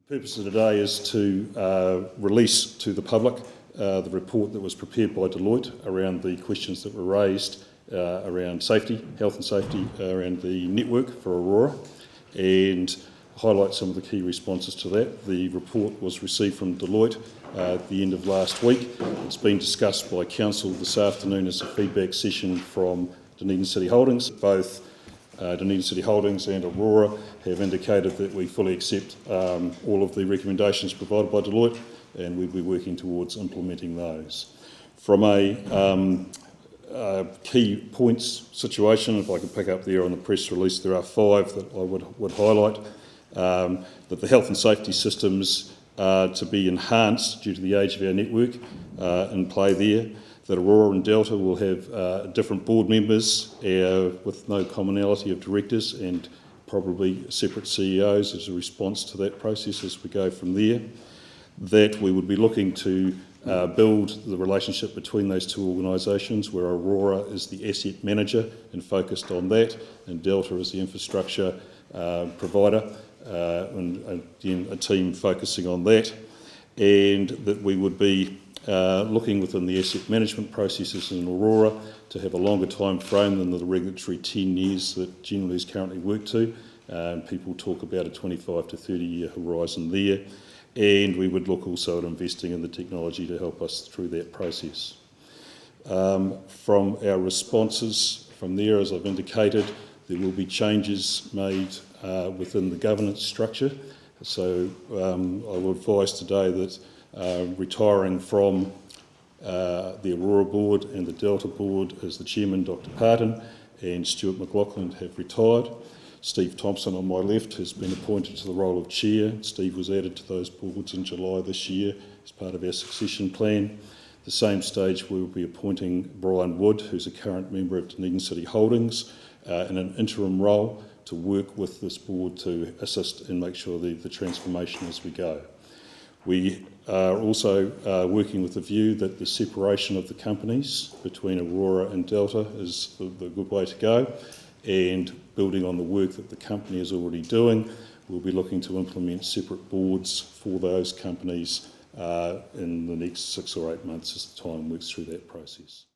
The purpose of today is to release to the public the report that was prepared by Deloitte around the questions that were raised around safety, health and safety around the network for Aurora, and highlight some of the key responses to that. The report was received from Deloitte at the end of last week. It's been discussed by Council this afternoon as a feedback session from Dunedin City Holdings. Both Dunedin City Holdings and Aurora have indicated that we fully accept all of the recommendations provided by Deloitte, and we'll be working towards implementing those. From a key points situation, if I could pick up there on the press release, there are 5 that I would highlight. That the health and safety systems are to be enhanced due to the age of our network in play there. That Aurora and Delta will have different board members with no commonality of directors and probably separate CEOs as a response to that process as we go from there. That we would be looking to build the relationship between those two organisations, where Aurora is the asset manager and focused on that, and Delta is the infrastructure provider, and again a team focusing on that. And that we would be looking within the asset management processes in Aurora to have a longer time frame than the regulatory 10 years that generally is currently worked to. People talk about a 25 to 30 year horizon there. And we would look also at investing in the technology to help us through that process. From our responses from there, as I've indicated, there will be changes made within the governance structure. So I will advise today that retiring from the Aurora board and the Delta board as the chairman, Dr. Parton, and Stuart McLaughlin have retired. Steve Thompson on my left has been appointed to the role of chair. Steve was added to those boards in July this year as part of our succession plan. At the same stage, we will be appointing Brian Wood, who's a current member of Dunedin City Holdings, in an interim role to work with this board to assist and make sure the transformation as we go. We are also working with the view that the separation of the companies between Aurora and Delta is the good way to go, and building on the work that the company is already doing, we'll be looking to implement separate boards for those companies in the next 6 or 8 months as the time works through that process.